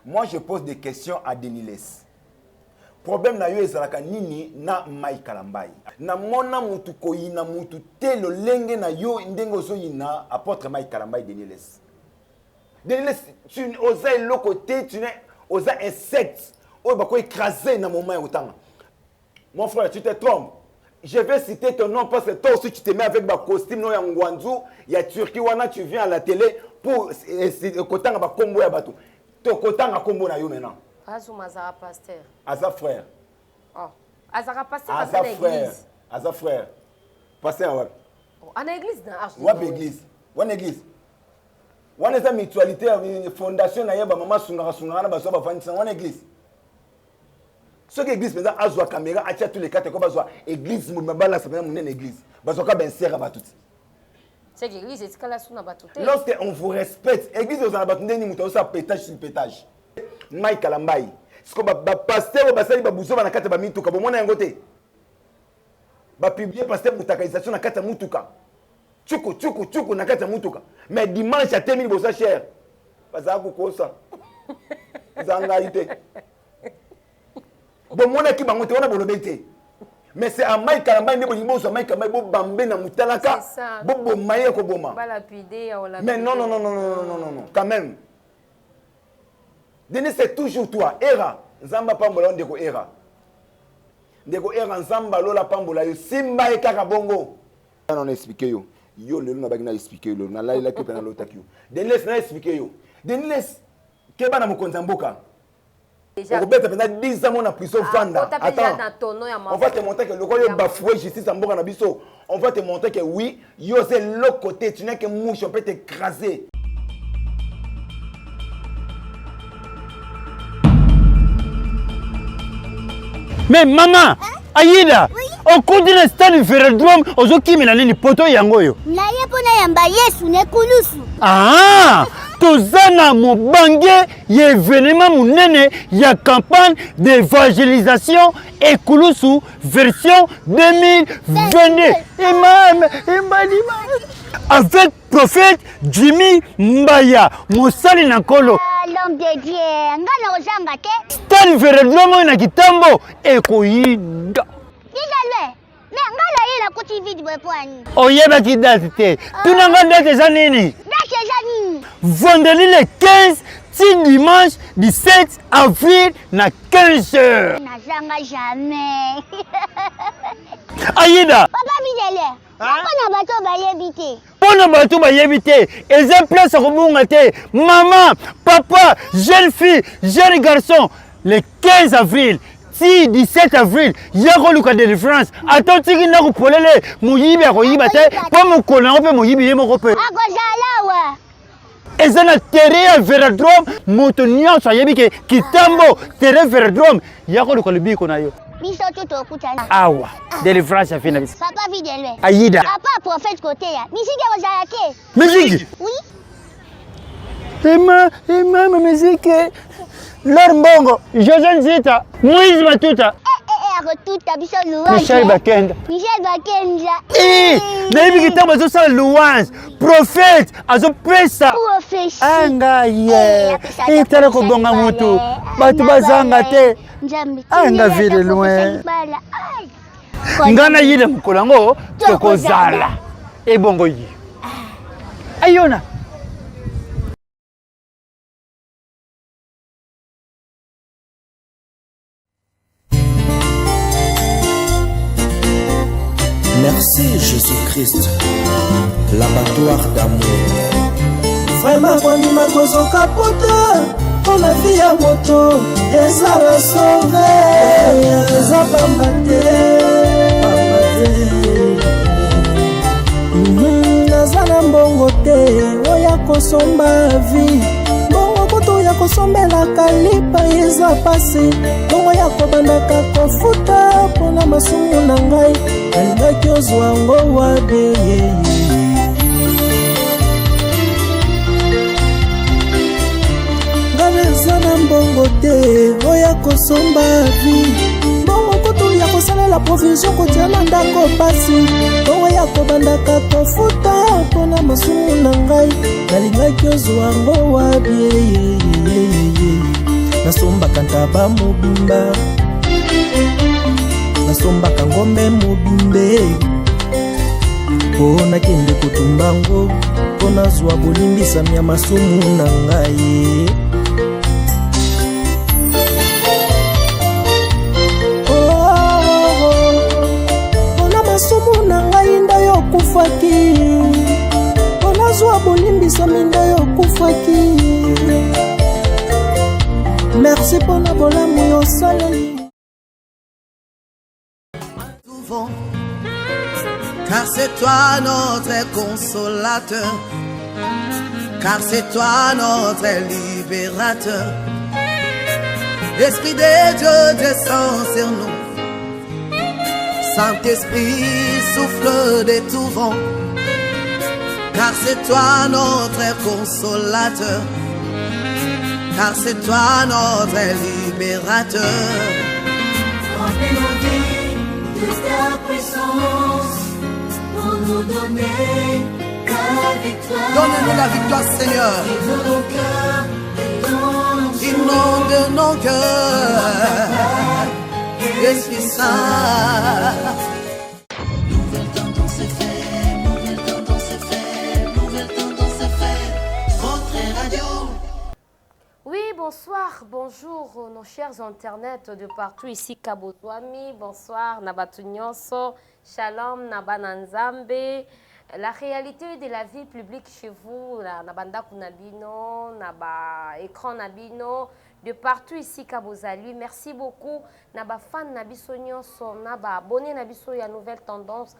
Moi, je pose des questions à Deniles. Problème na yo ezalaka nini na Mai Kalambai. Na mona mutu koyina mutu te lo lenge na yo ndengo zo yina apôtre Mai Kalambai Deniles. Deniles, tu osais le côté, tu n'es osais insecte. Oh, bah quoi écraser dans mon main autant. Mon frère, tu te trompes. Je vais citer ton nom parce que toi aussi tu te mets avec ma costume non yangwanzu, ya Turquie wana tu viens à la télé pour kotanga ba kombo ya bato. To kotanga kombo na yo maintenant. Azuma Azara pasteur. Aza frère. Oh. Azara pasteur Aza frère. Aza frère. Pasteur ouais. Oh, en église dans arche. Ouais église. One église. One eza mutualité fondation na yeba mama sungara na baso ba fandisa one église. Ce que l'église maintenant a la caméra, a tous les quatre comme ça église mabala ça même une église. Parce que ben sert à tout. C'est l'église est ce là sous na batou. Lorsque on vous respecte, église aux abatou ndeni muto ça pétage sur pétage. Mai Kalambai. Ce que ba pasteur ba sali ba buzo na kata ba mituka bo mona yangote. Ba publier pasteur mutakalisation na kata mutuka. Tchuku na kata mutuka. Mais dimanche à 10 000 bossa cher. Parce que kosa. Zanga ite. Bon mon équipe bangote wana bolobete. Mais c'est à Mai Kalambai ne bolimo so Mai Kalambai bo bambe na mutalaka. Bo bomaye ko boma. Ba lapidé ya wala. Mais non. Quand même. Denis c'est toujours toi. Era. Nzamba pambola ndeko era. Ndeko era nzamba lola pambola yo simba e kaka bongo. On expliquer yo. Yo le na bagina expliquer yo. Na la ke na lotakio. Denis na expliquer yo. Denis ke bana mokonza mboka. Robert a 10 ans mon prison fanda. Attends. On va te montrer que le roi est bafoué justice en boka na biso. On va te montrer que oui, yo c'est l'autre côté, tu n'es que mouche, on peut t'écraser. Mais maman, Aïda, au cours de l'instant du Vélodrome, aux autres qui me poto yangoyo. Na yepona yamba Yesu ne kulusu. Ah, tozana mobange ya événement munene ya campagne d'évangélisation et kulusu version 2022. Avec prophète Jimmy Mbaya, Moussali Nakolo. L'homme de Dieu, ngana ozanga te. Stan Vélodrome na kitambo ekoyinda. Digalwe. Mais ngala ila kuti vide bwepwani. Oyeba ki date te. Tunanga date za nini? Date za nini? Vendredi le 15, si dimanche 17 avril na 15h. Nazanga jamais. Aïda. Papa Midele. Pona bato bayebite. Pona bato bayebite. Eza place kobunga te. Maman, papa, jeune fille, jeune garçon, le 15 avril. Si 17 avril, yako luka de France. Attends, tiki na kupolele, muyibi ya koyiba te, pa mukona ope muyibi ye moko pe. Akozala wa. Eza na terrain Vélodrome, moto nyonso ayebi ke kitambo terrain Vélodrome, yako luka libiko na yo. Biso tuto kutana. Awa, délivrance ya fina biso. Papa Videle. Aïda. Papa prophète côté ya. Musique ozala ke. Musique. Oui. Ema musique. Lormbongo, José Nzita, Moïse Matuta. Retuta biso louange. Michel Bakenda. Michel Bakenda. Nayebi kitambo azosala louange. Prophète, azopesa. Prophète. Anga ye. Itala kobonga mutu. Batu bazanga te. Anga vile loin. Ngana yile mukolango tokozala. Ebongo yi. Ayona. Merci Jésus-Christ, l'abattoir d'amour. Vraiment kondima kozoka pota pour la vie à moto. Ezara sauvé, eza pambate. Nazala mbongo te, oya kosomba vie. Mbongo koto ya kosombela kalipa eza pasi. Mbongo ya kobandaka kofuta pona masumu na ngai. Alingaki ozwa ngo wabe. Ngabezana mbongo te, oya kosomba vie. Mbongo koto ya kosalela provision kotia na ndako pasi. Mbongo ya kobandaka kofuta pona masumu na ngai. Alingaki ozwa ngo wabe. nasombaka ntaba mobimba nasombaka ngombe mobimbe mpo nakende kotumbango mpo nazwa bolimbisami ya masumu na ngai mpona masumu na ngai nda yokufaki mpo nazwa bolimbisami nda yokufaki merci mpona bolamu yosaleli. Car c'est toi notre consolateur, car c'est toi notre libérateur. L'Esprit de Dieu descend sur nous, Saint-Esprit souffle de tout vent, car c'est toi notre consolateur, car c'est toi notre libérateur. Toute ta puissance pour nous donner ta victoire. Donne-nous la victoire, Seigneur. Inonde nos cœurs, Esprit Saint. Nouvelle tendance est faite, nouvelle tendance est faite, nouvelle tendance est faite. Votre radio. Oui, bonsoir, bonjour nos chers internautes de partout ici, Kabotwami, bonsoir, Nabatu Nyonso, Shalom, Nabananzambe. La réalité de la vie publique chez vous, Nabanda Kunabino, Naba écran Nabino, de partout ici, Kabozali. Merci beaucoup, Naba fan Nabiso Nyonso, Naba abonné Nabiso ya Nouvelle Tendance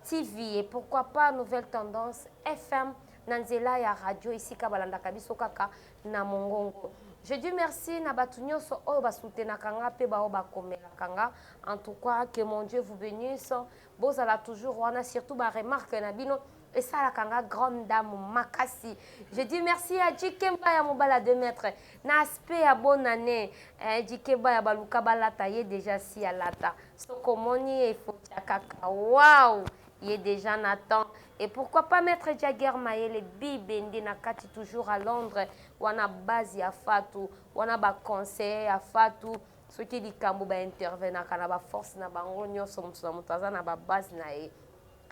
TV et pourquoi pas Nouvelle Tendance FM. Nanzela ya radio ici Kabalanda Kabiso Kaka na Mongongo. Je dis merci na batunyo so o ba soutena kanga pe ba o ba komela kanga. En tout cas que mon Dieu vous bénisse. Bozala toujours wana surtout ba remarque na bino et ça la kanga grande dame makasi. Je dis merci à Jikemba ya mobala 2 mètres. Na aspect ya bonne année. Jikemba ya baluka balata ye déjà si alata. So komoni e faut kaka. Waouh! Il est déjà Nathan. Et pourquoi pas mettre Jagger Mayele Bibendi Nakati toujours à Londres. Wana base ya Fatou. Wana ba conseiller ya Fatou. Ce qui dit Kambo ba intervenir kana ba force na bango nyonso mutaza na ba base na e.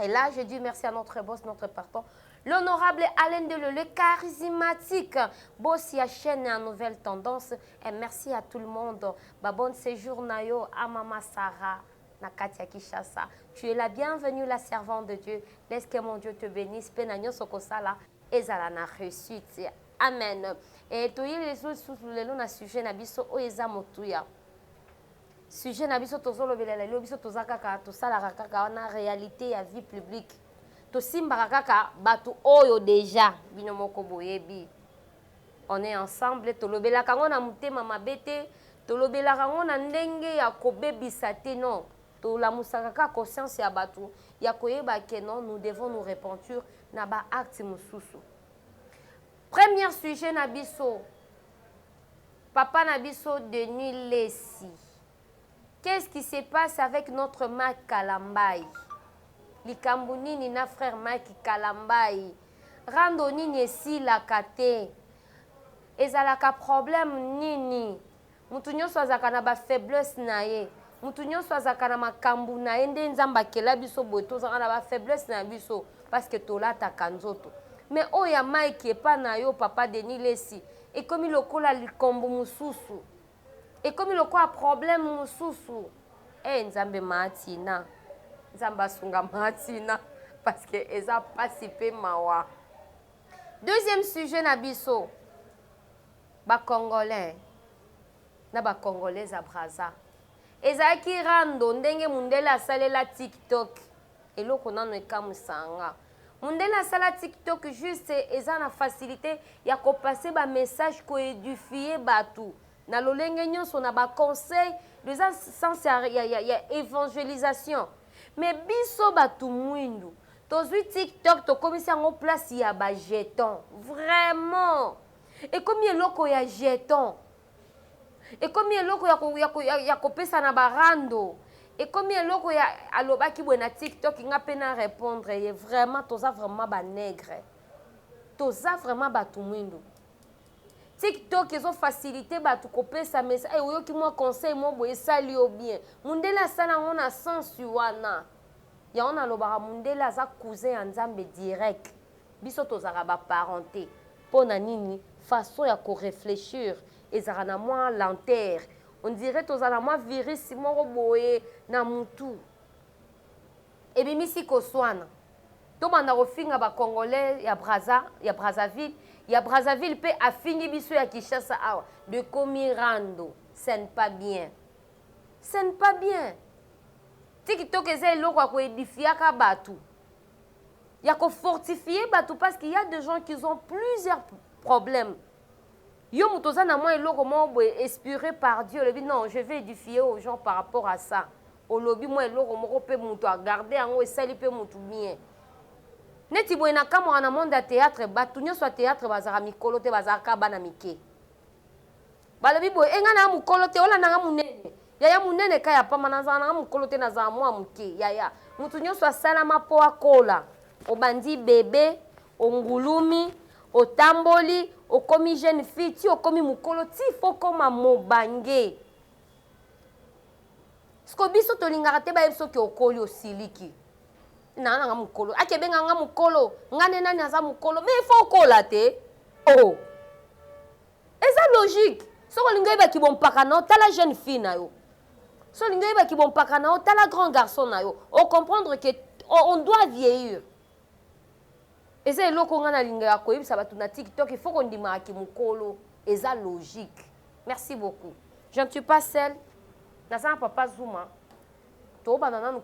Et là, je dis merci à notre boss, notre patron, l'honorable Alain Deleu, le charismatique, boss ya chaîne en nouvelle tendance. Et merci à tout le monde. Ba bon séjour nayo à Mama Sarah. Nakatia Kishasa. Tu es la bienvenue, la servante de Dieu. Laisse que mon Dieu te bénisse. Penagno Sokosala. Ezalana réussite. Amen. Et tu es les autres sous le sujet Nabiso Oeza Motuya. Sujet Nabiso Tozolo Belelo Biso Tozakaka, Tosala Kaka, on a réalité à vie publique. Tosimba Kaka, Batu Oyo déjà. Binomoko Boyebi. On est ensemble. Tolobela Kangona Mute Mama Bete. Tolobela Kangona Ndenge ya Kobebisa te non. La musakaka conscience ya batu ya koyeba ke non nous devons nous repentir na ba acte mususu. Premier sujet na biso papa na biso Denis Lessi. Qu'est-ce qui se passe avec notre Mike Kalambai? Likambu nini na frère Mike Kalambai? Rando nini esi la kate? Ezalaka problème nini? Mutu nyonso azaka na ba faiblesse na ye. Mutu nyonso azaka na makambu na ye nde nzamba kela biso boye tozaka na ba faiblesse na biso parce que tolataka nzoto. Mais oya Mike epa na yo papa Denis Lessi ekomi lokola likombo mususu. Ekomi lokola problème mususu. Nzambe maatina. Nzamba sunga maatina parce que eza pasipe mawa. Deuxième sujet na biso ba Congolais. Na ba Congolais à Brazza. Ezaki rando ndenge mundela salela TikTok. Eloko nano ekamusanga. Mundela sala TikTok juste eza na facilité ya ko passer ba message ko édifier batu. Na lolenge nyonso na ba conseil de sens ya évangélisation. Mais biso batu mwindu. Tozui TikTok to komisi en place ya ba jeton. Vraiment. Et comme eloko ya jeton. Et comme eloko ya kopesa na barando. Et comme eloko ya alobaki na TikTok nga pena répondre et vraiment toza vraiment ba nègre. Toza vraiment ba tumwindo. TikTok ils ont facilité bato kopesa message et oyoki moi conseil moi boye sali au bien mundela sala on a sens wana ya on a lobara mundela za cousin ya nzambe direct biso tozaka ba parenté pona nini façon ya ko réfléchir ezaka na moi lenteur on dirait tozala moi virus moko boye na mutu et bimisi koswana to banda kofinga ba congolais ya Brazzaville ya Brazzaville pe afingi biso ya Kinshasa awa de Komirando ce n'est pas bien TikTok eza eloko ko édifier ka batu ya ko fortifier batu parce qu'il y a des gens qui ont plusieurs problèmes yo mutoza na moi eloko mo inspiré par Dieu le dit non je vais édifier aux gens par rapport à ça au lobby moi eloko moko pe muto a garder yango esali pe mutu bien neti boye na kamwa na monde ya théâtre batu nyonso ya théâtre bazaka mikolo te bazaka bana mike balobi boye enga na mukolo te ola nanga munene yaya munene kaya pamba nazaka nanga mukolo te nazaka mwa muke yaya mutu nyonso asalama po akola obandi bebe ongulumi otamboli okomi jeune fille ti okomi mukolo ti fo koma mobange sko biso tolingaka te bayebi soki okoli osiliki nanga mukolo akebenga nga mukolo ngane nani aza mukolo mais il faut kola te oh eza logique soko lingo yeba ki bompaka na tala jeune fille na yo so lingo yeba ki bompaka na tala grand garçon na yo on comprendre que on doit vieillir eza eloko nga na linga ya koyebisa bato na TikTok il faut qu'on dimaka ki mukolo eza logique merci beaucoup je ne suis pas seule nazana papa Zuma to bana nanu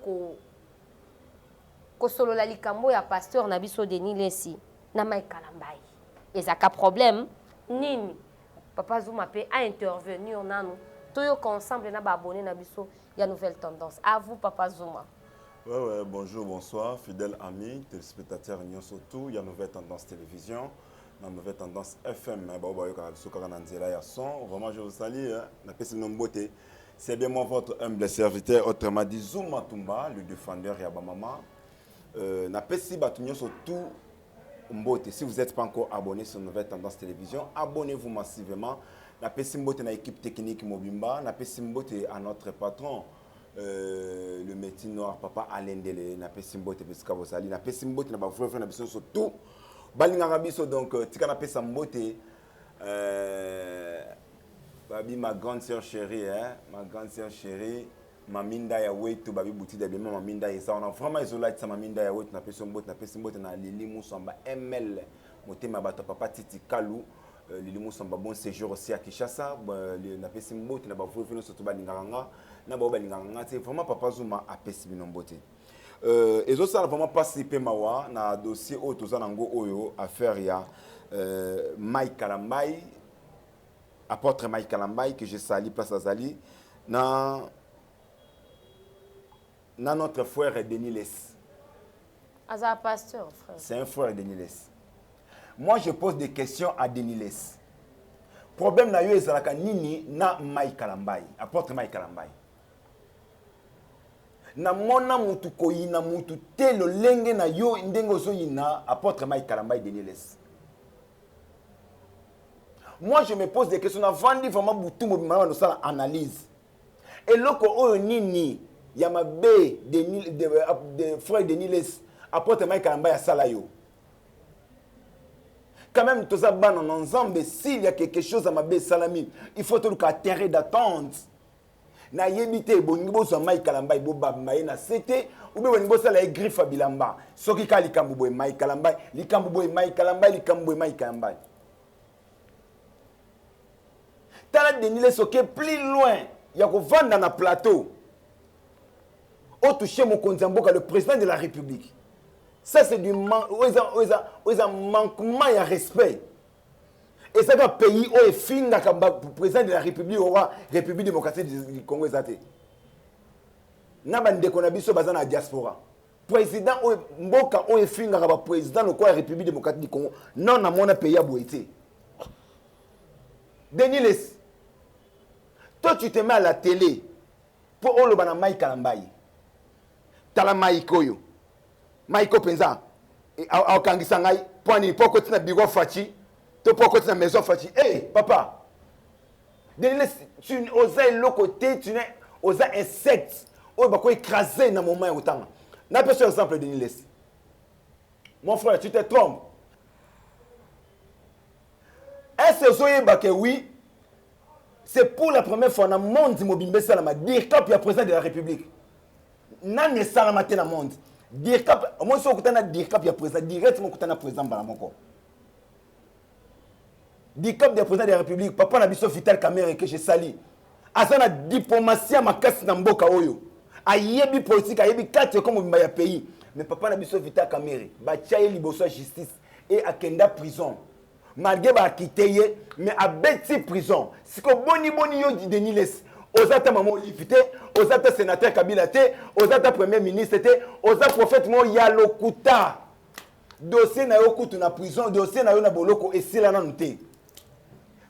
ko solo la likambo ya pasteur na biso Denis Lesi na Mike Kalambai ezaka problème nini papa Zuma pe a intervenir nanu toyo ensemble na ba abonné na biso ya nouvelle tendance à vous papa Zuma. Ouais, bonjour, bonsoir, fidèles amis, téléspectateurs, nous surtout, il y a nouvelle tendance télévision, la nouvelle tendance FM, vraiment je vous salue, c'est bien moi votre humble serviteur, autrement dit Zuma Tumba, le défendeur Yabamama. Surtout, si vous n'êtes pas encore abonné sur Nouvelle Tendance Télévision, abonnez-vous massivement. Na Pessimbote na équipe technique Mobimba, na Pessimbote à notre patron, le métier noir papa Alain Dele, na Pessimbote Pesca Vosali, na Pessimbote na frère na biso surtout. Balinga rabiso donc tika na Pessimbote babi ma grande sœur chérie ma grande sœur chérie maminda ya wetu babi bouti de bien maminda et ça on a vraiment isolé ça maminda ya wetu na Pessimbote na Lili Musamba ML motema bato papa Titi Kalou Lili Musamba bon séjour aussi à Kinshasa na Pessimbote na ba frère surtout balinganga na ba balinganga c'est vraiment papa Zuma a Pessimbote et ça ça vraiment participer mawa na dossier auto za nango oyo affaire ya Mike Kalambai apôtre Mike Kalambai que je salue place Azali na notre frère Denis Les. Aza pasteur frère. C'est un frère Denis Les. Moi je pose des questions à Denis Les. Problème na yo ezalaka nini na Mike Kalambai, apôtre Mike Kalambai. Na mona mutu koyina mutu telo lenge na yo ndengo zo yina apôtre Mike Kalambai Denis Les. Moi je me pose des questions na vandi vraiment butu mobimana no sala analyse. Et loko oyo nini ya mabe de frère Denis Les apôtre Mike Kalambai ya sala yo. Quand même tout ça ban en ensemble s'il y a quelque chose à mabe salami, il faut tout le terrain d'attente. Na yebite bongibo so Mike Kalambai bo babmaye na cité ou be bongibo sala e griffe bilamba. Soki ka likambu boy Mike Kalambai, likambu boy Mike Kalambai, likambu boy Mike Kalambai. Tala Denis Les soke plus loin, ya ko vanda na plateau. Au toucher mon Konzamboka le président de la République. Ça c'est du manquement de respect. Et ça va pays où est fin le président de la République ou la République démocratique du Congo ezate. Na bande konabiso bazana diaspora. Président mboka où est fin le président de la République démocratique du Congo. Non na mona pays à boité. Denis Les. Toi tu te mets à la télé pour le bana Mike Kalambai. Tala Mike Oyo. Mike Penza. Et au Kangisangai, point ni poko tina bigo fachi. Tu peux continuer à la maison, hey, papa. Tu osais le côté, tu n'es osé insectes. Oh, bah, quoi écraser dans mon main autant. N'a pas un exemple de Niles. Mon frère, tu te trompes. Est-ce que oui, c'est pour la première fois dans le monde immobilier, dire qu'il y a président de la République. Nan ne salama te na monde. Dire cap, moi si on kutana dire cap ya président directement kutana président bala moko. Dire cap de président de la République, papa na biso Vital Kamerhe que je sali. Azana diplomatie makasi na mboka oyo. Ayebi politique, ayebi kati comme mba ya pays. Mais papa na biso Vital Kamerhe, ba tiaye liboso justice et akenda prison. Malgré ba kiteye, mais a beti prison. Siko boni yo de Niles. Ozata maman Olivité, Ozata sénateur Kabila T, Ozata premier ministre T, Ozata prophète mo Yalokuta. Dossier na yokutu na prison, dossier na yo na boloko et c'est là non té.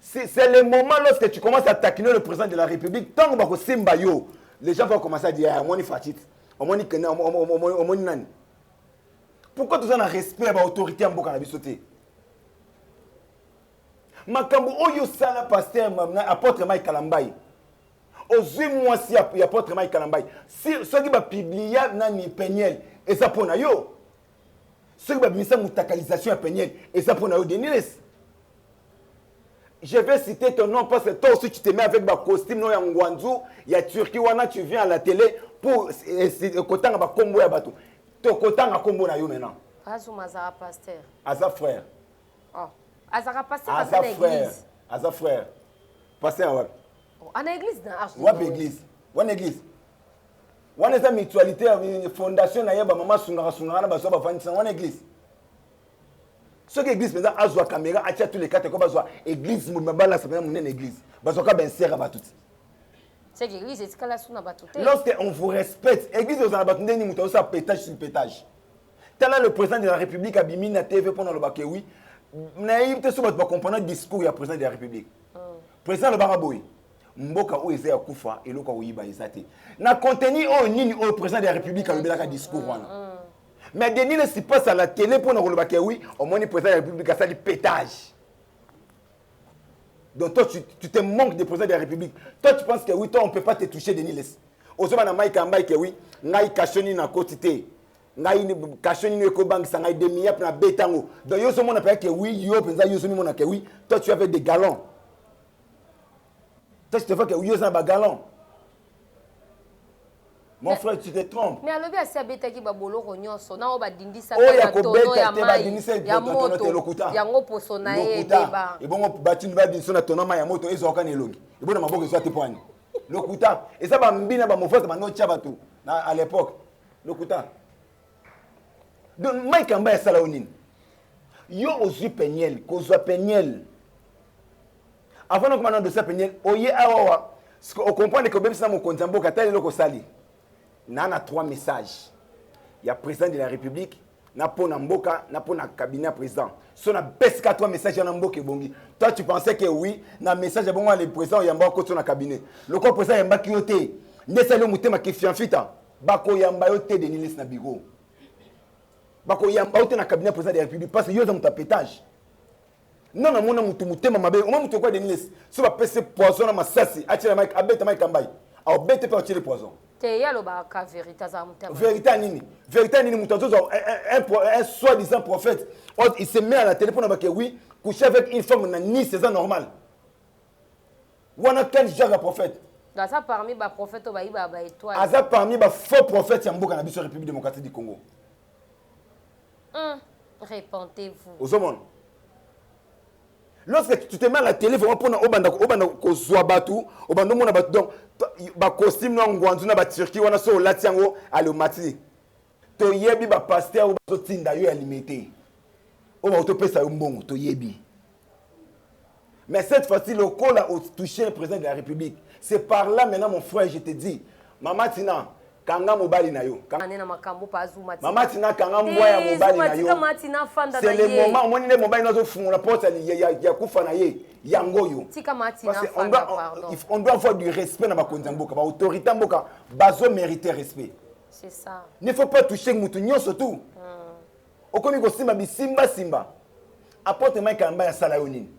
C'est le moment lorsque tu commences à taquiner le président de la République, tant que bako simba yo, les gens vont commencer à dire ah moi ni fatit, moi ni kena, moi ni nani. Pourquoi tu as un respect à l'autorité en boka na bisoté? Makambo oyo sala pasteur apôtre Mike Kalambai. Ozui moi si apôtre Mike Kalambai. Si ceux qui va publier nani Peniel et ça pour na yo. Ceux qui va misa mutakalisation à Peniel et ça pour na yo Deniles. Je vais citer ton nom parce que toi aussi tu te mets avec ba costume no ya Ngwanzu, ya Turquie wana tu viens à la télé pour kotanga ba kombo ya bato. To kotanga kombo na yo maintenant. Azuma za pasteur. Aza frère. Oh. Azara pasteur Aza à frère. l'église. Aza frère. Pasteur ouais. En église dans arche. Wap église. Wan église. Wan esa mutualité fondation na yeba mama sungara na baso ba fanisa wan église. Ce que église maintenant azwa caméra atia tous les quatre ko bazwa église mu mabala sa mu nene église. Baso ka ben sera ba tout. C'est l'église est kala suna batute. Lorsque on vous respecte, église aux abatunde ni muto sa pétage sur pétage. Tel le président de la République a bimi na TV pendant le baké oui. Naïveté sur votre comprendre discours ya président de la République. Président le Baraboui. Mboka o eza ya kufa eloko oyiba ezate. Na contenu o nini au président de la République a le discours wana. Mais Denis ne se passe à la télé pour nous dire oui, au moins le président de la République a ça du pétage. Donc toi tu te manques de président de la République. Toi tu penses que oui, toi on peut pas te toucher Denis. Ozoma na Mike Ambai que oui, ngai kashoni na kotité. Ngai kashoni no ko bank sangai demi na betango. Donc yo somo na pa que oui, yo penza yo somo na que oui, toi tu avais des galons. Toi, tu te fais que oui, ça va galon. Mon frère, tu te trompes. Mais alors, si tu as dit babolo ronyoso, na oba dindisa ya tono ya mai, ya moto, ya ngopo sona e beba. Et bon, bati ba dinso na tono mai ya moto ezo ka nelongi. Et bon na maboko ezo atepwani. Lokuta, et ça ba mbina ba mofota ba no chabatu na à l'époque. Lokuta. Donc Mike Kamba ya sala onini. Yo ozu Peniel, kozwa Peniel. Avant de commander de ça Peniel, oye awa. On comprend que même ça mon konzambo katali loko sali. Nana 3 messages. Il y a président de la République, na pona mboka, na pona cabinet président. So na beska 3 messages na mboka bongi. Toi tu pensais que oui, na message bon le président yamba ko na cabinet. Le ko président yamba ki yote. Ndesa le mutema ki fianfita. Bako yamba yote de Nilis na bureau. Bako yamba yote na cabinet président de la République parce que yo za mutapétage. Non na mona mutu mutema mabe. O mutu ko de Nilis. So ba pese poison na masasi. Atira Mike abeta Mike Kambai. A bete pa tirer poison. Vérité nini? Vérité nini mutanzo un soi-disant prophète. Il se met à la télé pour nous dire oui, coucher avec une femme na ni c'est ça normal. Wana quel genre de prophète? Dans ça parmi les prophètes ba étoile. Aza parmi les faux prophètes ya mboka na biso République démocratique du Congo. Répentez-vous. Au monde. Lorsque tu te mets à la télé, vraiment pour obanda kozwa batu, obanda mona batu donc ba costume no Ngwanzu na ba Turquie wana so latiango alomati. To yebi ba pasteur ba tinda yo alimité. O ba to pesa yo mbongo to yebi. Mais cette fois-ci le col a touché le président de la République. C'est par là maintenant mon frère je te dis, Mama Tina kanga mobali na yo. Mama Tina kanga mboya mobali na yo. C'est le moment où on est mobile na zo fond la porte ya kufa na ye yango yo. On doit avoir du respect na ba konzamboka, ba autorité mboka bazo mériter respect. C'est ça. Il ne faut pas toucher mutu nyonso tout. Okomi ko simba bisimba simba. apôtre Mike Kalamba ya sala yo nini?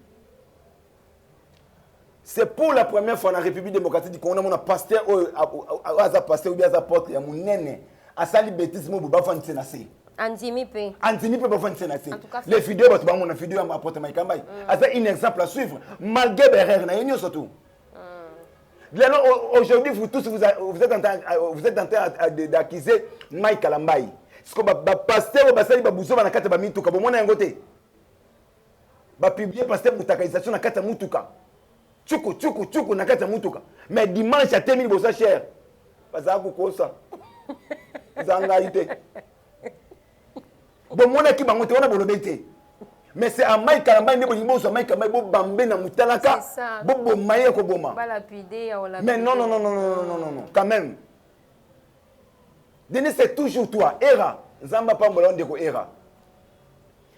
C'est pour la première fois dans la République démocratique du Congo, on a pasteur ou bien apôtre ya munene asali bêtise mo ba fan tsenase. Andimi pe ba fan tsenase. Les vidéos ba mon vidéo à apôtre Mike Kalamba. C'est un exemple à suivre malgré erreur na yenyo surtout. Aujourd'hui, vous tous, vous êtes en train d'accuser Mike Kalamba. Ce que le pasteur va bouger dans la carte de Mituka. Vous avez un côté. Va publier pasteur Moutakalisation dans la carte de Mituka. Tchoukou dans la carte de Mituka. Mais dimanche, à termine, vous êtes cher. Parce que vous avez ça. Vous avez engagé. Bon, mon équipe a monté, on a bolobé. Mais c'est à Mike Kalamba, il y a Mike Kalamba, il Bambé na Moutalaka, Bobo Maye Koboma. Mais non, quand même. Denis, c'est toujours toi. Era, Zamba Pambola, Ndeko Era.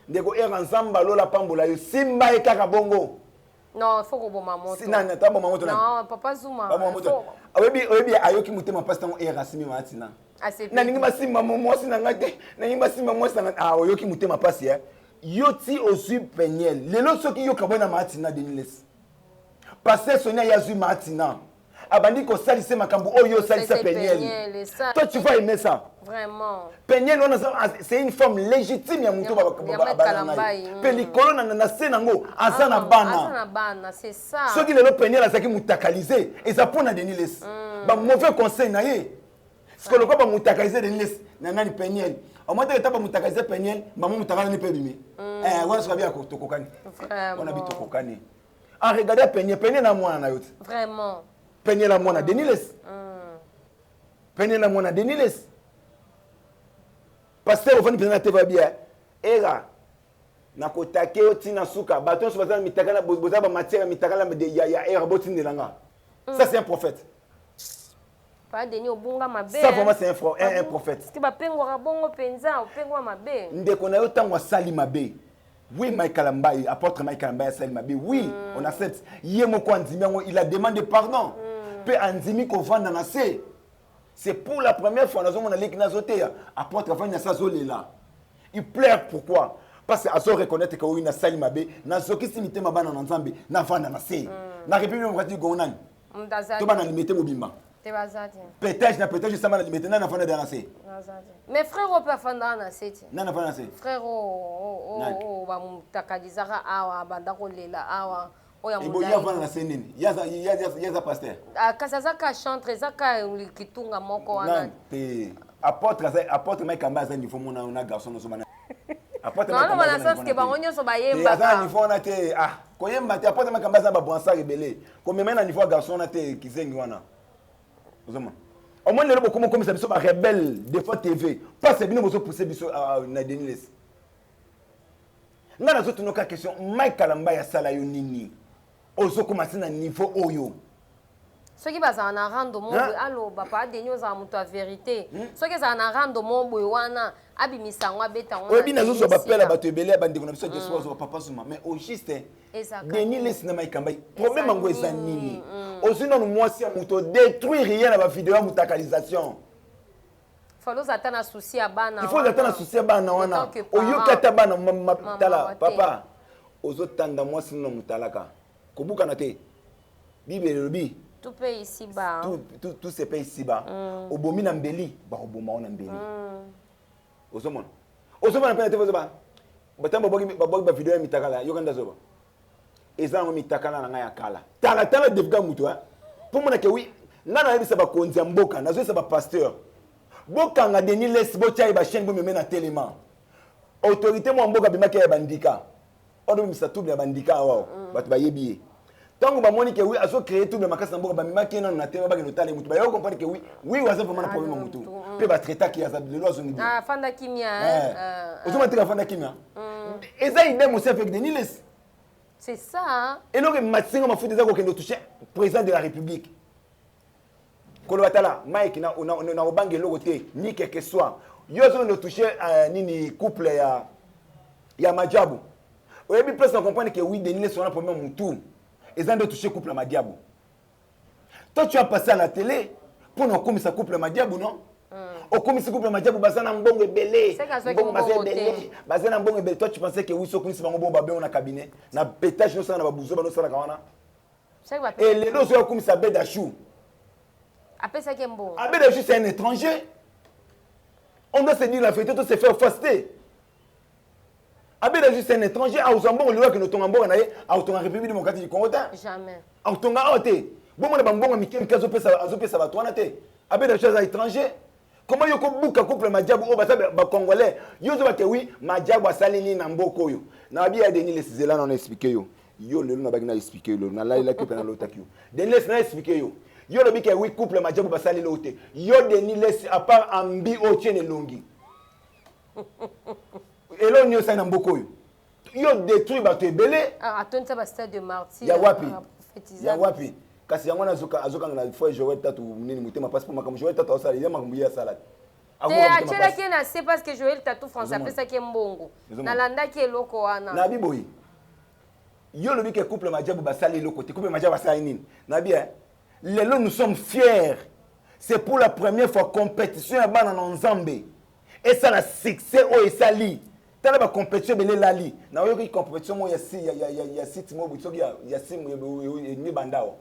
Ndeko Era, Zamba Lola Pambola, Simba et Karabongo. Non, il faut que Bomamoto. Non, Papa Zuma. Oyebi, Ayoki Moutema Pastan Era, Simi Matina. Nanima Simba Momosi Nangate, Nanima Simba Momosi Nangate, Ayoki Moutema Passi, Yoti aussi Peniel. Les lots qui yo kabona Martina Deniles. Passé Sonia Yazu Martina. Abandi ko salisse makambu oyo salisse Peniel. Toi tu vas aimer ça. Vraiment. Peniel c'est une forme légitime ya muto Kalamba. Pelikolo na senango azana bana. Azana bana, c'est ça. Ceux qui les lots Peniel azaki mutakaliser et ça pona Deniles. Ba mauvais conseil na ye. Ce que le quoi ba mutakaliser Deniles na nani Peniel. Au moins, tu as mutakaliser Peniel, maman mutakaliser n'est pas bimé. Ouais, ça va bien Tokokani. On habite Tokokani. En regardant Peniel na moi na yote. Vraiment. Peniel na moi na Deniles. Peniel na moi na Deniles. Pasteur au fond Peniel te va bien. Era na kotake otina suka, baton sur bazana mitakala boza ba matière mitakala de ya era botine langa. Ça c'est un prophète. Pas Denis Obunga Mabe. Ça vraiment c'est un prophète. Ce qui va pengwa bongo penza, pengwa Mabe. Ndeko na yo tangwa sali Mabe. Oui, Mike Kalamba, apôtre Mike Kalamba sali Mabe. Oui, on accepte. Yemo ko andimi il a demandé pardon. Pe andimi ko vanda na se. C'est pour la première fois dans on a leki na zoté apôtre vanda sa zolela. Il pleure pourquoi? Parce que aso reconnaître que oui na sali Mabe, na zoki simité mabana na Nzambe, na vanda na se. Na République démocratique gonani. To bana limité mobimba. Peut-être ça m'a limité na fana danser. Mais frère on peut faire danser. Na fana danser. Frère ba mutakalizaka awa banda kolela awa oya mudai. Ibo ya fana danser nini? Ya pasteur. Kasazaka chantre zaka kitunga moko wana. Non, apôtre Mike Kalamba za niveau mona na garçon no somana. Apôtre Mike Kalamba. Non, non, que ba onyo so ba yemba. Ya niveau na te koyemba te apôtre Mike Kalamba za ba bonsa rebelle. Comme même na niveau garçon na te kizengi wana. Au moins, les gens comme ça, ils sont rebelles des fois TV. Pas c'est bien, ils pousser na Deniles. Nga na zoto noka question, Mike Kalamba ya sala yo nini? Ozo commencer na niveau oyo. Ce qui va ça na rando mo allo papa Denis za muto a vérité. Ce qui ça na rando mo boy wana abimisa ngwa beta ngwa. Obi na zo ba pela ba to ebele ba ndeko na biso de soir zo papa suma mais au juste Deniles na Mike Kalamba. Problème ngo eza nini? Aussi non moi si muto détruire rien na ba vidéo ya mutakalisation. Il faut attendre un souci à bana. Il faut attendre un souci à bana wana. Oyo kata bana tala papa. Ozo tanda moi sinon mutalaka. Kobuka na te. Bible lobi. Tout pays ici bas. Tout ces pays ici bas. Obomi na mbeli, ba oboma na mbeli. Ozo mon. Ozo mon na te vozo ba. Batambo bogi ba vidéo ya mitakala yokanda zoba. Ezango mitakala na ngaya kala. Tala devga mutu Pour mon que oui, ngana yebisa ba konzi mboka, nazo yebisa ba pasteur. Boka nga Deniles bocha ba chaîne bo meme na téléma. Autorité mo mboka bimaki ya bandika. Odo misa tout ya bandika wao. Batu ba yebiye. Tango ba moni que oui, azo créer tout le makasa mboka ba mimaki na téléma ba ke tale mutu. Ba yo comprendre que oui, waza vraiment un problème mutu. Pe ba traiter qui a de lois ngidi. Fanda kimia. Ozo mateka fanda kimia. Eza idée mo se avec Deniles. C'est ça. Hein? Et donc, Matsinga m'a fait des accords qui nous touchaient, président de la République. Kolobatala, Mike, na obange logote, ni quel que soit. Yozo nous touchait ni couple ya Madjabu. Au début, personne comprend que oui, Deniles sont là pour même tout. Ils ont touché couple Madjabu. Toi, tu as passé à la télé pour nous commettre ce couple Madjabu, non? Okomisi couple Madiabou bazana mbongo belé. Mbongo bazé belé. Bazana mbongo belé. Toi tu pensais que oui sokomisi bango bon babé on a cabinet. Na pétage no sana na babuzo ba no sala kawana. Et les deux sont comme ça Bédachou. Après ça qui est bon. Bédachou c'est un étranger. On doit se dire la vérité, tout se faire faster. Bédachou c'est un étranger. À Ozambo, le roi que nous sommes en République démocratique du Congo. Jamais. À Tonga, bon, on a un bon Mikel Kazopé, ça va toi. Bédachou c'est un étranger. Comment il y a un couple Madiabou au Congolais? Yo que oui, Madiabou a salini Namboko. Nabi a Denis les Zélans on a expliqué. Yo le na bagina expliquer yo na la que pena lotakio Denis laisse na expliquer yo le bi ke oui couple Madiabou basali loté yo Denis laisse à part ambi o tiene longi et là nyo sa na mboko yo détruit bato ebele attends ça stade de martyr ya wapi kasi yango na azoka na fois Joël Tatu nini mutema passeport makam Joël Tatu osala ya makam ya salade achela ki na c'est parce que Joël Tatu français après ça qui est mbongo na landa ki eloko wana na biboyi yo le que couple Madiabou basali le côté couple Madiabou basali nini na bien lelo nous sommes fiers c'est pour la première fois compétition ya bana na Nzambe et ça la succès o esali tala ba compétition belé lali na yo ki compétition mo ya site mo butsoki ya simu ni bandao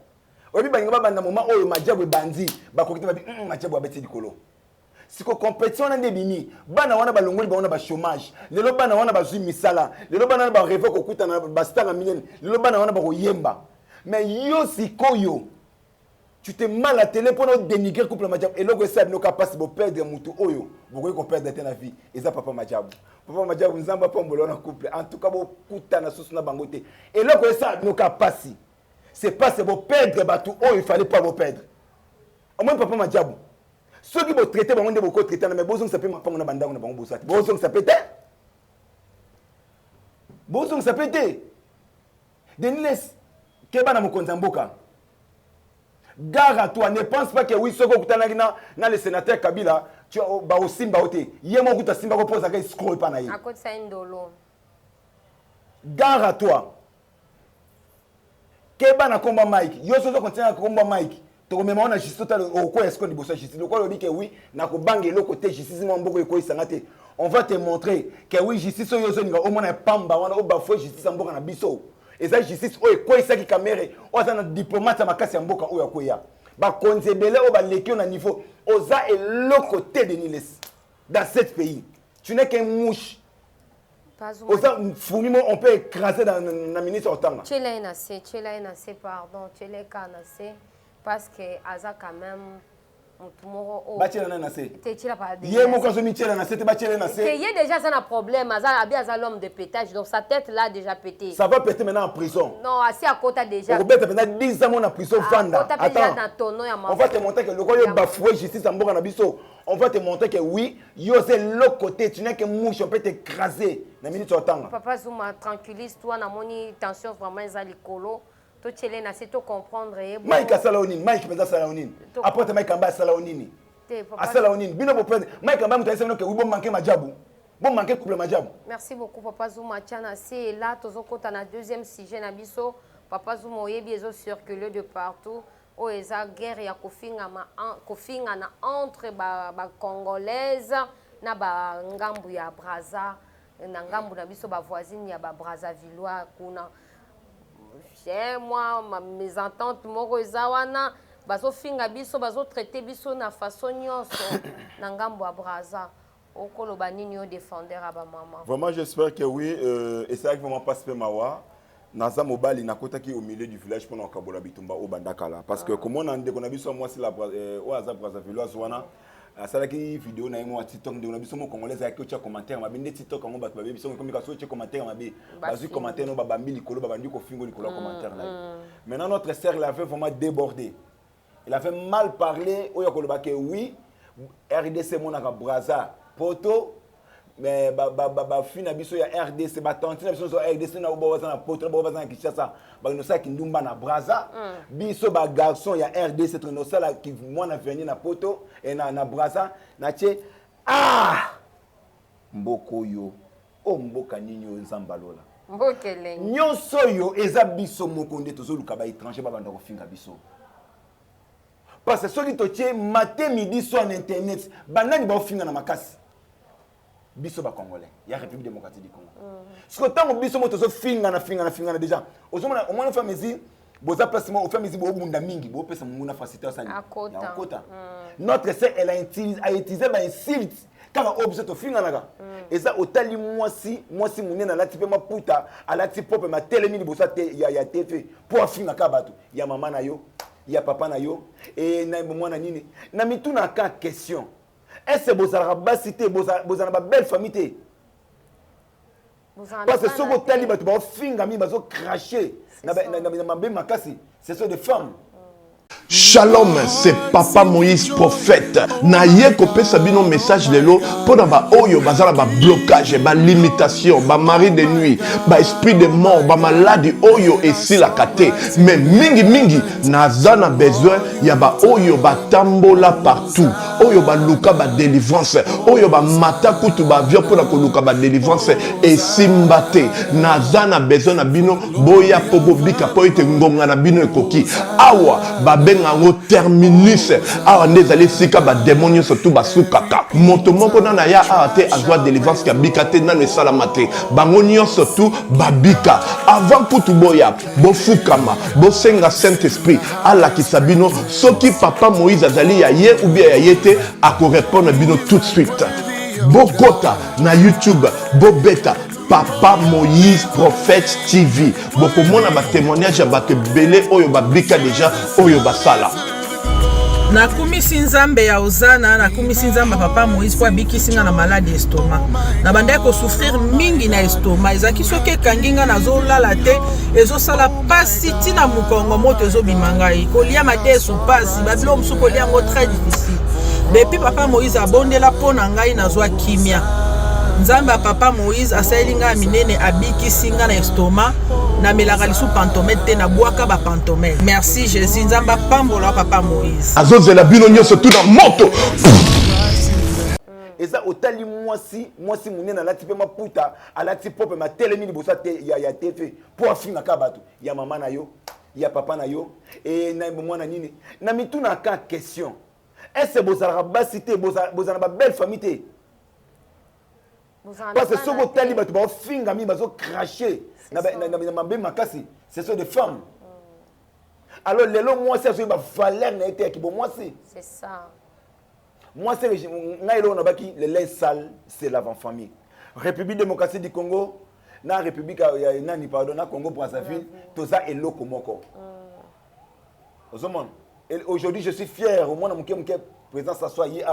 obi bangi banda moment o Madiabou bandi ba kokita ba Madiabou abeti dikolo siko compétition na ndebini bana wana balongoli ba wana ba chômage lelo bana wana ba zui misala lelo bana ba rêve ko kuta na ba star million lelo bana wana ba ko yemba mais yo sikoyo tu te mal à télé pour nous dénigrer couple Madiabou et loko ça no capable de perdre mutu oyo boko ko perdre dans la vie et ça papa Madiabou nzamba pombolo na couple en tout cas bo kuta na susu na bangote et loko ça no capable c'est pas c'est bo perdre batu oyo il fallait pas bo perdre au moins papa Madiabou ceux qui vont traiter bango de beaucoup traiter mais bozong ça peut ma na bandango na bango bosati bozong ça peut Denis laisse keba na mokonza mboka gare à toi ne pense pas que oui soko kutana na le sénateur Kabila tu ba osimba oté yemo kuta simba ko posa ka scroll pa na ye à côté ça indolo gare à toi keba na komba Mike yo sozo continue na komba Mike to même on a juste total au quoi est-ce qu'on dit bossa justice le quoi dit que oui na ko bangue le côté justice mo mboko ko isangate on va te montrer que oui justice yo zo ninga au moins pamba wana o ba fo justice mboka na biso et ça justice o ko isaki caméra o za na diplomate makasi ya mboka o ya ko ya ba konzebele o ba lekio na niveau oza et le côté de Niles dans cet pays tu n'es qu'un mouche oza fourmi on peut écraser dans la ministre otanga tu l'as assez pardon tu l'as canacé parce que aza quand même mutumoro bachela na se te tira pas de yé mo kazo mi tira na se te bachela na se il y a déjà ça un problème aza l'homme de pétage donc sa tête là déjà pété ça va péter maintenant en prison non assis à côté déjà on va peut-être maintenant 10 ans en prison fanda attends on va te montrer que le roi yo bafoué justice en mboka na biso on va te montrer que oui yo c'est l'autre côté tu n'es que mouche on peut t'écraser na minute otanga papa Zuma tranquillise toi na moni tension vraiment za likolo to tchele na c'est to comprendre Mike Salaonine Mike pesa Salaonine après Mike Amba Salaonine Salaonine bino bo prendre Mike Amba mutayese no que oui bon manquer Madiabou bon manquer couple Madiabou merci beaucoup papa Zuma tiana c'est là tozokota na deuxième sujet na biso papa Zuma oyebi ezo circuler de partout o eza guerre ya kofinga na entre ba congolaise na ba ngambu ya Brazza na ngambu na biso ba voisine ya ba Brazzavillois kuna chez moi mes ententes moko eza wana bazofinga biso bazotraiter biso na façon nyonso na ngambo ya Brazza okoloba nini yo défendeur à ba maman vraiment j'espère que oui et c'est vrai que vraiment pas se mawa naza mobali nakotaki au milieu du village pendant kabola bitumba au bandakala parce que comme on a ndeko na biso moi c'est la au hasard Brazzavilloise wana asalaki vidéo na yemo TikTok ndeko na biso mo congolaise aki otia commentaire mabe nde TikTok ngo bato babe biso comme kaso otia commentaire mabe bazui commentaire no babambi likolo babandi ko fingo likolo commentaire là maintenant notre sœur il avait vraiment débordé il avait mal parlé oya ko lobake oui RDC monaka Brazza poto mais fina biso ya RDC batantina biso RDC na obaza na poto obaza na Kinshasa ba no sa kindumba na Brazza biso ba garçon ya RDC to no sala ki mwana venir na poto et na Brazza na tie mboko yo o mboka nyinyo nzambalola mbokele nyonso yo eza biso mokonde tozoluka ba étranger ba banda ko finga biso parce que soki totie matin midi soir en internet banani ba finga na makasi biso ba congolais ya République démocratique du Congo ce que tant biso moto so finga na déjà au moins fa mezi boza placement au fait mezi bo bunda mingi bo pesa munguna facilité ça ya kota notre sœur elle a utilisé ba insulte car objet to finga naga et ça otali mwasi munena lati pe maputa alati pop ma telemi libosa te ya TV pour finga ka bato ya mama na yo ya papa na yo et na mwana nini na mituna ka question est-ce bozala ba cité bozala ba belle famille parce que ce que tali bato ba finga mi bazo cracher na mabe makasi ce sont des femmes. Shalom, c'est Papa Moïse prophète. Na ye kopé sabino message lelo pour ba oyo bazala ba blocage, ba limitation, ba mari de nuit, ba esprit de mort, ba maladie oyo et si la kate. Mais mingi nazana besoin ya ba oyo ba tambola partout. Oyo ba luka ba délivrance, oyo ba mata kutu ba avion pour la luka ba délivrance et simbate. Nazana besoin na bino boya pobo bika po ite ngonga na bino ekoki. Awa ba bengango terminus awa ndezali sika ba démonios surtout ba sukaka moto moko na ya ate azwa délivrance ka bikate na ne salamate bango nyonso surtout babika avant kutu boya bo fukama bo senga Saint Esprit ala kisabino soki Papa Moïse azali ya ye ou bien ya yete ako répondre bino tout de suite bokota na YouTube bobeta Papa Moïse prophète TV. Beaucoup de monde a témoignage à belé oyo babika déjà oyo basala. Na kumisi nzambe ya ozana na kumisi nzamba Papa Moïse kwa biki singa na malade estomac. Na banda ko souffrir mingi na estomac. Ezaki soke kanginga na zo lala te ezo sala pasi tina mukongo moto ezo bimangai. Kolia mate sou pasi babilo msu kolia ngo très difficile. Depuis Papa Moïse abondela pona ngai na zo kimia. Nzamba Papa Moïse asalinga minene abiki singa na estomac na melagalisu pantomete na boaka ba pantomete. Merci Jésus nzamba pambola Papa Moïse. Azozela bino nyonso tout na moto. Et ça otali mwasi munena lati pe maputa alati pop ma telemi libosa te ya TV pour finga ka bato ya mama na yo ya papa na yo et na mwana nini na mituna ka question est-ce bozala ba cité bozala ba belle famille. Parce que ce que tali bato ba finga mi bazo cracher na mabe makasi ce sont des femmes. Alors les longs moi c'est ba valeur na été qui bon moi c'est ça. Moi c'est ngailo na baki le linge sale c'est l'avant-famille. République démocratique du Congo na République ya nani pardon na Congo Brazzaville tout ça est loko moko. Aujourd'hui je suis fier au moins mon président s'assoit hier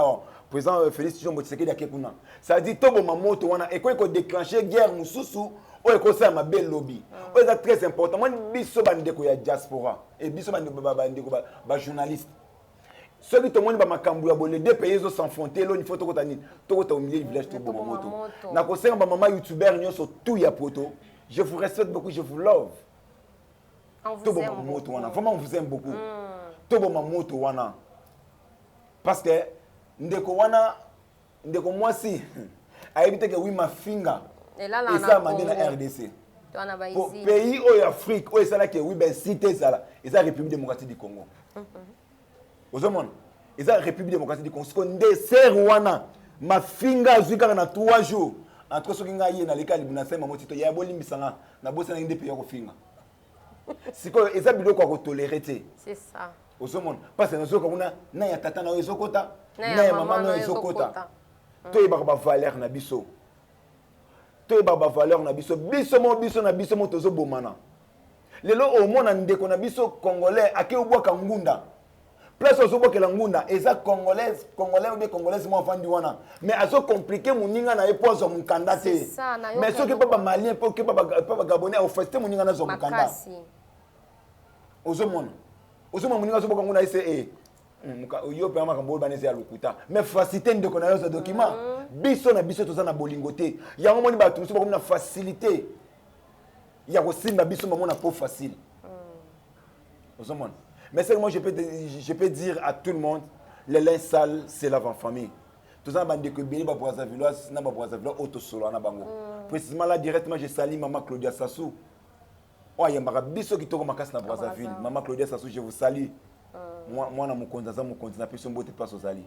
président Félix Tshisekedi Akekuna. Ça dit tobo mamoto wana et quoi déclencher guerre mususu o e ko ça ma belle lobby. O c'est très important. Moi biso bandeko ya diaspora et biso bandeko ba journaliste. Ceux qui te montrent ba makambu ya bolé deux pays zo s'enfronter lo ni photo ko tani to ko ta au milieu du village to mamoto. Na ko senga ba mama youtubeur nyonso tout ya poto. Je vous respecte beaucoup, je vous love. On vous aime beaucoup. Vraiment on vous aime beaucoup. Tobo mamoto wana. Parce que ndeko wana ndeko mwasi a évité que oui ma finga et là ça m'a dit la RDC pour pays au Afrique où ça là que oui ben cité ça là et ça République démocratique du Congo aux hommes et ça République démocratique du Congo ce qu'on dessert wana ma finga zuka na 3 jours entre ce qui ngaye na lekali buna sema motito ya bolimbisanga na bosa na ndé pays ko finga siko et ça biloko ko tolérer c'est ça aux hommes parce que nous sommes na ya tata na ezokota na ya mama na ezokota to e ba valeur na biso to e ba valeur na biso biso mo tozo bomana lelo au mona ndeko na biso congolais ake obwaka ngunda place ozoboka la ngunda eza congolais ou des congolaises mo fandi wana mais azo compliquer muninga na epozo mukanda te mais ce que pas malien pour que pas gabonais au festé muninga na zo mukanda aux hommes Osoma muninga so bokongo na ese yo pe amaka mbo banese ya lokuta mais facilité ndeko na yo za document biso na biso toza na bolingote yango moni ba tumuso bokomna facilité ya ko simba biso mona po facile osoma mais c'est moi je peux dire à tout le monde le linge sale c'est l'avant-famille tout ça bande que beli ba Brazzaville na ba Brazzaville auto solo na bango précisément là directement je salue maman Claudia Sassou. Oh, il y a biso qui toko makasi na Brazzaville. Maman Claudia Sassou, je vous salue. mwana mokonzi aza mokonzi na biso mbote place ozali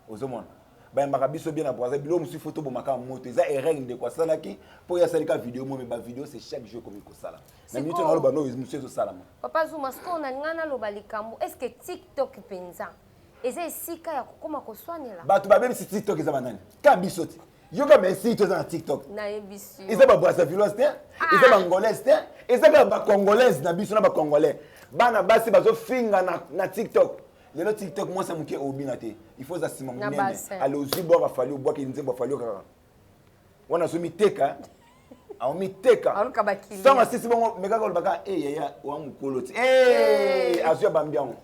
ozomona bayambaka biso bien na Brazzaville bilo mosusu foto bomaka moto eza erreur ndeko asalaki mpo ya salika vidéo mo mais ba vidéo c'est chaque jour comme kosala na minute na loba no monsieur ezosalama Papa Zuma sko na ngana loba likambo est-ce que TikTok penza eza esika ya kokoma koswanela bato babebisi TikTok eza banani ka biso te yoka merci to na TikTok na ebisi eza ba Brazzavilloise te eza ba Angolaise te eza ba Congolaise na biso na ba Congolais bana basi bazo finga na TikTok lelo TikTok moi ça muke obina te il faut za sima munene ale ozibo ba fali obwa ki nzembo fali okaka wana so miteka au miteka aluka bakili sama sisi bongo meka ko baka yaya wa mukoloti azwa bambiango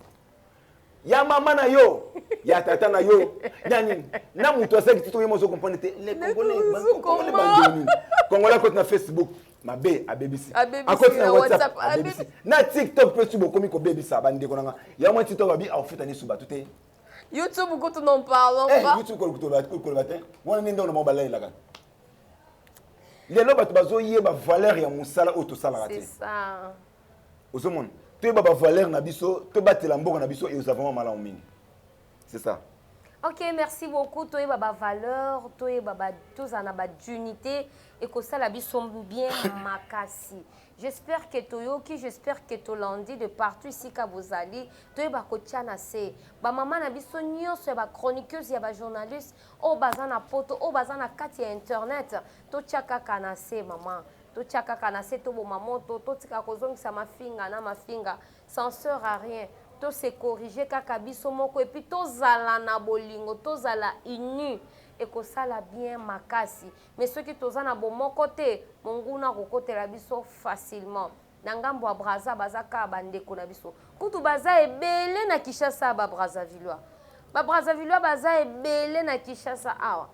ya mama na yo ya tata na yo nani na mutu asaki tito yemo zo comprendre te les congolais bandeni congolais côté na Facebook mabe abebisi akoti na WhatsApp abebisi na TikTok pe subo komi ko bebisa bande ko nanga ya mo TikTok abi au feta ni suba tuté YouTube ko tu n'en parlons pas YouTube ko batin wona ni ndo mo balai laga lelo bato bazo yeba valeur ya musala auto sala raté c'est ça ozomona to ba valeur na biso to batela mboka na biso et nous avons mal en mine c'est ça. Ok, merci beaucoup. Toi, baba valeur, toi, baba tous en a d'unité et que ça la vie sont bien makasi. J'espère que Toyoki, j'espère que Tolandi de partout ici que vous allez, toi, baba kotiana se, ba maman na biso nyonso ba chroniqueuse ya ba journaliste, o bazana poto, o bazana kati ya internet, to tiaka kana se maman. To tiaka kana se to bo maman to tika kozongisa mafinga na mafinga, ça sert à rien. To se corriger kaka biso moko et puis to zala na bolingo to zala inu et ko sala bien makasi mais ceux qui to zana bo moko te monguna ko kotela biso facilement na ngambo ya Brazza bazaka bandeko na biso kutu baza ebele na Kinshasa ba Brazzavillois baza ebele na Kinshasa awa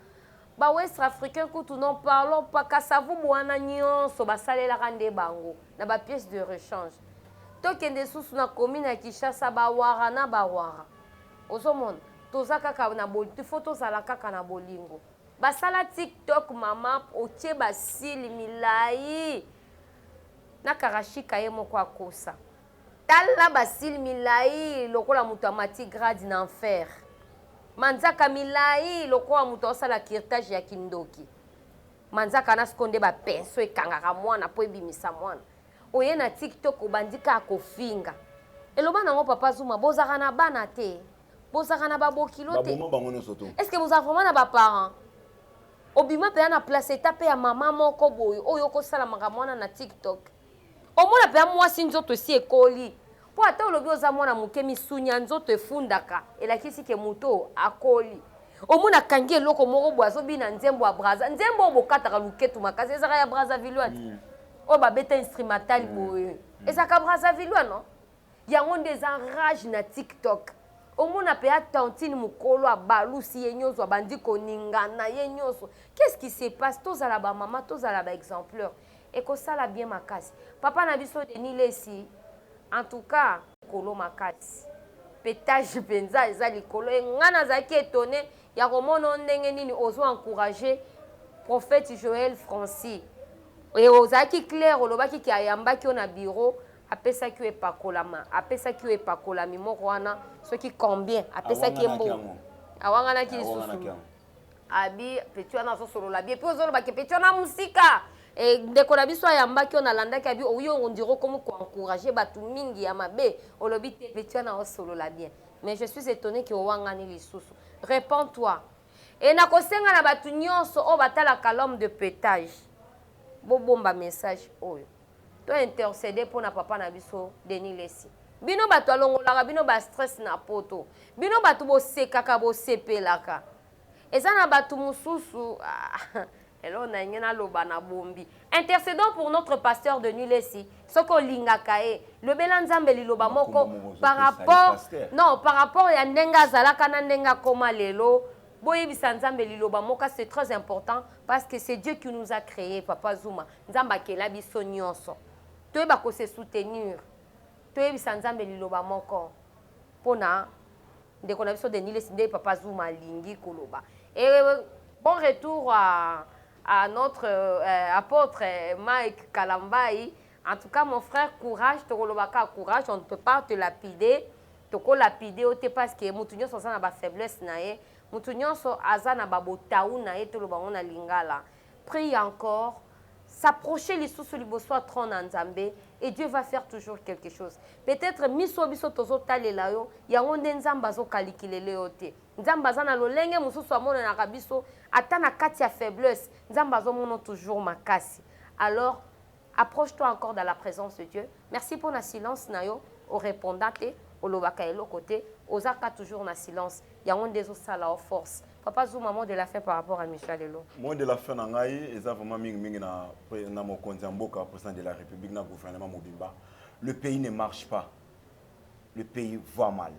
ba West Africain kutu non parlons pas kasavu bwana nyonso basalela kande bango na ba pièce de rechange. Tokende susu na commune ya Kinshasa bawara na bawara ozomona toza kaka na bolingo photo zala kaka na bolingo basala TikTok mama otie basili milai na karashika ye moko akosa tala basili milai lokola mutu amati grade na enfer manzaka milai lokola mutu osala kirtage ya kindoki manzaka na skonde ba penso ekangaka mwana po ebimisa mwana oye na TikTok obandika kofinga eloba nango Papa Zuma bozaka na bana te bozaka na babokilo te est-ce que bozaka vraiment na ba parents obima pe na place étape ya maman moko boyo oyo ko sala mwana na TikTok omona pe mwasi nzoto si ekoli po ata olobi oza mwana muke misunya nzoto efundaka elakisi ke muto akoli omona kangi eloko moko bwazo bina nzembo ya Brazza nzembo obokataka luketu makasi ezaka ya Brazzavillois o ba beta instrumental boye ezaka Brazzavillois non yango des enrage na TikTok omona pe atantine mukolo abalusi yenyozo abandi koningana yenyozo qu'est-ce qui se passe tozala ba maman tozala ba exemplaire et ko sala bien makasi papa na biso Denis Lesi en tout cas kolo makasi pétage penza eza likolo ngana zaki étonné ya komona ndenge nini ozo encourager prophète Joël Francis et ozaki clair olobaki ki ayambaki na bureau apesaki epakolama apesaki epakolami moko wana soki combien apesaki mbo awangana ki susu abi petit wana so solo la bien puis ozolo ba ke petit wana musika et ndeko na biso ayambaki na landaki abi oyo ondiro comme ko encourager batu mingi ya mabe olobi te petit wana solo la bien mais je suis étonné que owangani lisusu réponds-toi et na kosenga na batu nyonso o batala kalom de pétage bomba message oyo to intercéder pour na papa na biso Denis Lesi bino bato alongolaka bino ba stress na poto bino bato bo sekaka bo sepelaka eza na bato mususu elo na ngena loba na bombi intercédons pour notre pasteur Denis Lesi soko lingaka e le belanzambe liloba moko par rapport ya ndenga zalaka na ndenga koma lelo boyebisa nzambe liloba moka c'est très important parce que c'est Dieu qui nous a créé Papa Zuma nzamba kela biso nyonso toyeba ko se soutenir toyebisa nzambe liloba moko pona ndeko na biso Denis Lesi nde Papa Zuma lingi koloba et bon retour à notre apôtre Mike Kalambai. En tout cas mon frère courage te kolobaka courage on ne peut pas te lapider toko lapide ote parce que mutu nyonso aza na ba faiblesse na ye, mutu nyonso aza na ba botaou na ye to lo bango na lingala. Prie encore, s'approcher les sous liboso à trône en Nzambe et Dieu va faire toujours quelque chose. Peut-être miso biso tozo talela yo, yango nde Nzamba zo kalikilele yo te. Nzamba za na lolenge mususu amona na kabiso ata na kati ya faiblesse, Nzamba zo mono toujours makasi. Alors approche-toi encore dans la présence de Dieu. Merci pour la silence na yo au répondant te au lobaka elo côté, ozaka toujours na silence. Yango nde zo sala en force. Papa Zouma, mot de la fin par rapport à Michel Lelo. Mot de la fin, c'est vraiment na mokonzi mboka président de la République, na gouvernement Mobimba. Le pays ne marche pas. Le pays va mal.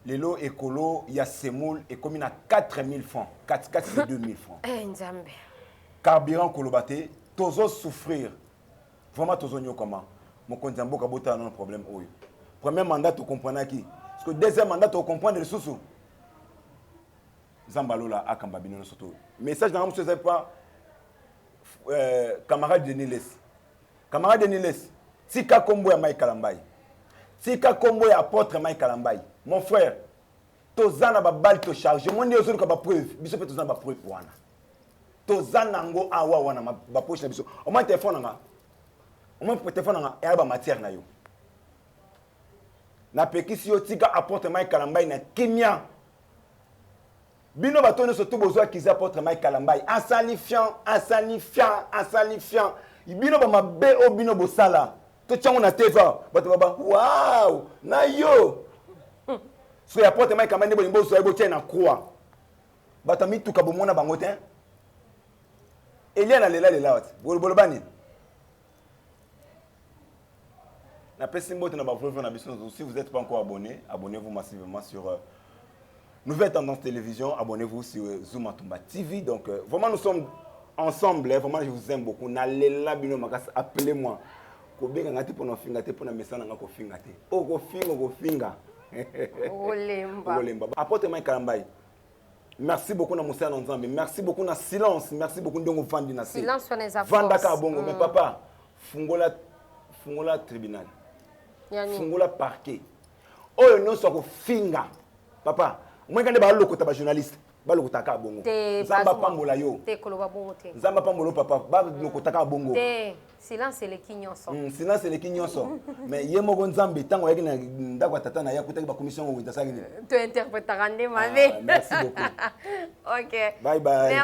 Lelo écolo, il y a semoul et comme il a 4000 francs, 4 c'est 2000 francs. Nzambe. Carburant kolobate, tozo souffrir. Vraiment tozo nyo comment. Mokonzi mboka bota non problème oyo. Premier mandat tu comprends qui? Parce que deuxième mandat tu comprends les sous. Zambalola akamba bino soto. Message dans monsieur c'est pas camarade de Niles. Camarade de Niles, tika kombo ya Mike Kalambai. Tika kombo ya apôtre Mike Kalambai. Mon frère, tozana ba balle to charge. Mon Dieu zo ka ba preuve. Biso pe tozana ba preuve wana. Tozana ngo awa wana ba poche na biso. Au moins téléphone nga. Au moins téléphone nga ya ba matière na yo. Na pekisi yo tika apôtre Mike Kalambai na kimia. Bino bato ne se tout besoin qu'ils apportent Mike Kalambai. Asalifiant. Bino ba mabe o bino bosala. To tchango na teva. Bato baba, waouh, na yo. So ya apporte Mike Kalambai bo so ebo tien na croix. Bato mi tuka bomona bango te. Elia na lela wat. Bolo bani. Na pesimbo te na ba vreve na biso. Si vous n'êtes pas encore abonné, abonnez-vous massivement sur Nouvelle Tendance Télévision, abonnez-vous sur Zoom Atumba TV. Donc, vraiment, nous sommes ensemble. Vraiment, je vous aime beaucoup. Nalela bino makas, appelez-moi. Kobega ngati pona finga te pona mesana ngako finga te. Oko finga. Olemba. Apporte Mike Kalambai. Merci beaucoup na Moussa Nzambe. Merci beaucoup na silence. Merci beaucoup ndongo fandi na silence sur les affaires. Vanda ka bongo. Mais papa, fungola tribunal. Fungola parquet. Oyo no soko finga. Papa, moi quand ba lokota ba journaliste, ba lokota ka bongo. Zamba pambola yo. Te koloba bongo te. Zamba pambolo papa, ba lokota ka bongo. Te silence le kinyonso. Silence le kinyonso. Mais yemo go Nzambe tango yaki na ndako tata na ya kutaki ba commission ngo ndasaki ni. Tu interpréteras ndé ma vie. Merci beaucoup. OK. Bye bye.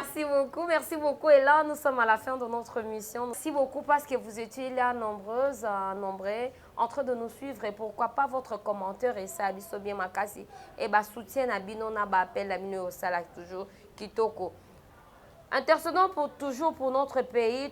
Merci beaucoup. Et là, nous sommes à la fin de notre mission. Merci beaucoup parce que vous étiez là nombreuses, nombreux, en train de nous suivre. Et pourquoi pas votre commentaire et ça, biso bien makasi. Et bah soutien à bino na ba appel la mino au sala toujours kitoko. Intercédons toujours pour notre pays,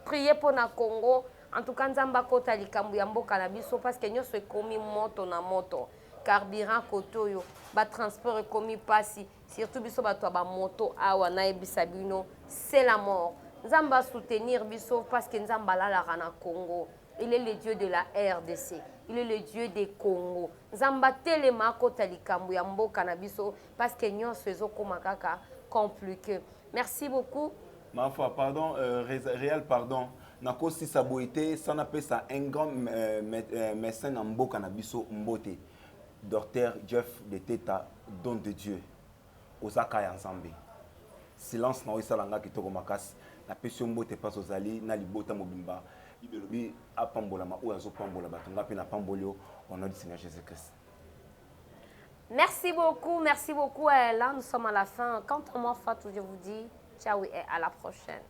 prier pour na Congo. En tout cas, nzamba kota likambu ya mboka na biso parce que nyo se komi moto na moto. Carburant kotoyo, ba transport komi pasi, surtout biso ba to ba moto awa na ebisa bino, c'est la mort. Nzamba soutenir biso parce que nzamba la na Congo. Il est le Dieu de la RDC. Il est le Dieu des Congo. Nzamba telema kota likambu ya mboka na biso parce que nyo sezo komakaka compliqué. Merci beaucoup. Ma foi, pardon, réel pardon. Nako si saboité, ça n'appelle ça un grand médecin en mboka na biso mbote. Docteur Jeff de Teta, don de Dieu. Osaka ya Nzambe. Silence na oisalanga kitoko makasi. Na pesio mbote pas ozali na libota mobimba. Ibelobi apambola ma ou azo pambola batonga pe na pambolio au nom du Seigneur Jésus-Christ. Merci beaucoup. Là, nous sommes à la fin. Quant à moi, Fatou, je vous dis ciao et à la prochaine.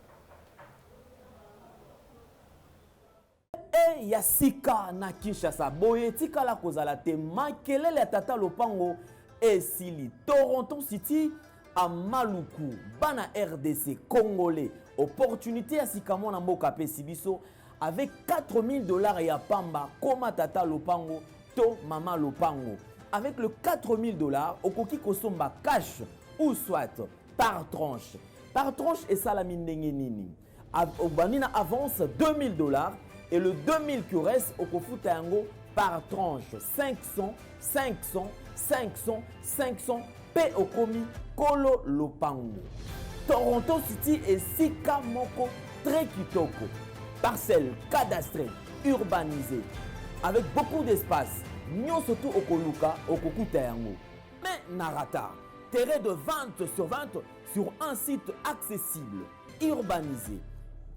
Ya sika na Kinshasa boye tikala kozala te makelele tata lopango esili Toronto City à Maluku bana RDC congolais opportunité ya sika mona mboka pe sibiso avec $4000 ya pamba koma tata lopango to mama lopango avec le $4000 okoki kosomba cash ou soit par tranche et salami ndenge nini obanina avance $2000 et le 2000 qui reste au Kofuta yango par tranche 500 P Okomi Kolo Lopango. Toronto City et Sika Moko très kitoko. Parcelle cadastrée, urbanisée, avec beaucoup d'espace, nyonso tu okoluka okokuta yango. Mais narata, terrain de vente sur vente sur un site accessible, urbanisé,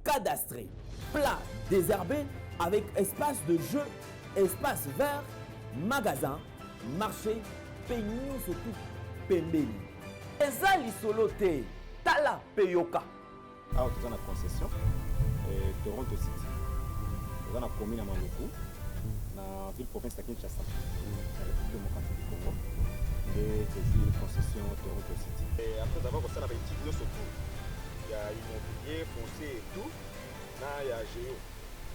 cadastré, plat, désherbé, avec espace de jeu, espace vert, magasin, marché, peignon surtout pembeni. Eza lisolo te, tala peyoka. Alors, tu as une concession, Toronto City. Tu as une commune à Maluku, dans la ville province de Kinshasa, dans la République démocratique du Congo. Et une concession Toronto City. Et après avoir fait la petite surtout, il y a immobilier, foncier et tout. Là, il y a géo,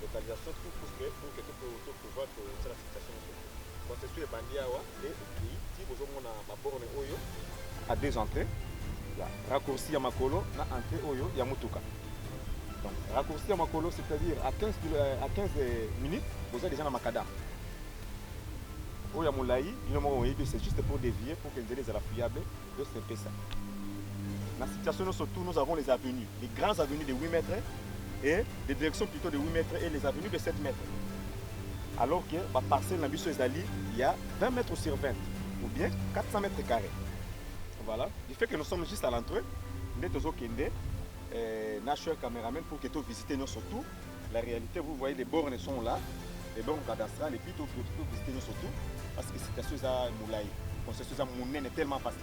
localisation, tout pour que tu peux pouvoir la situation. Concession est bandit et si vous avez ma borne Oyo, à 2 entrées, raccourci à Makolo, na entrée Oyo, il y a Mutuka. Donc, raccourci à Makolo, c'est-à-dire à 15 minutes, vous êtes déjà dans Makada. Oya Moulaï, c'est juste pour dévier, pour que les affiliables de ce ça. Dans la situation, surtout, nous avons les avenues, les grandes avenues de 8 mètres et des directions plutôt de 8 mètres et les avenues de 7 mètres. Alors que la parcelle dans Zali, il y a 20 mètres sur 20 ou bien 400 mètres carrés. Voilà. Du fait que nous sommes juste à l'entrée, nous sommes National Cameraman pour que tu visites nous surtout. La réalité, vous voyez, les bornes sont là, les bornes cadastrales, et puis tu peux visiter nous surtout. Parce que c'est quelque chose à Moulaï. C'est quelque chose à Mounen est tellement facile.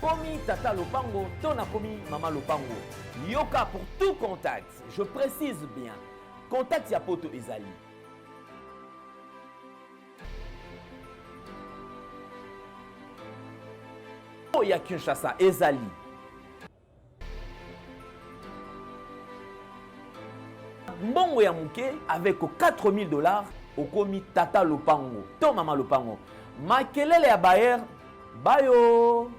Komi Tata Lopango, Tona Komi Mama Lopango. Yoka pour tout contact. Je précise bien. Contact Yapoto Ezali. Oya Kinshasa Ezali. Mbongo ya muke avec $4000 au komi Tata Lopango. To Mama Lopango. Makelele ya Bayer. Bayo.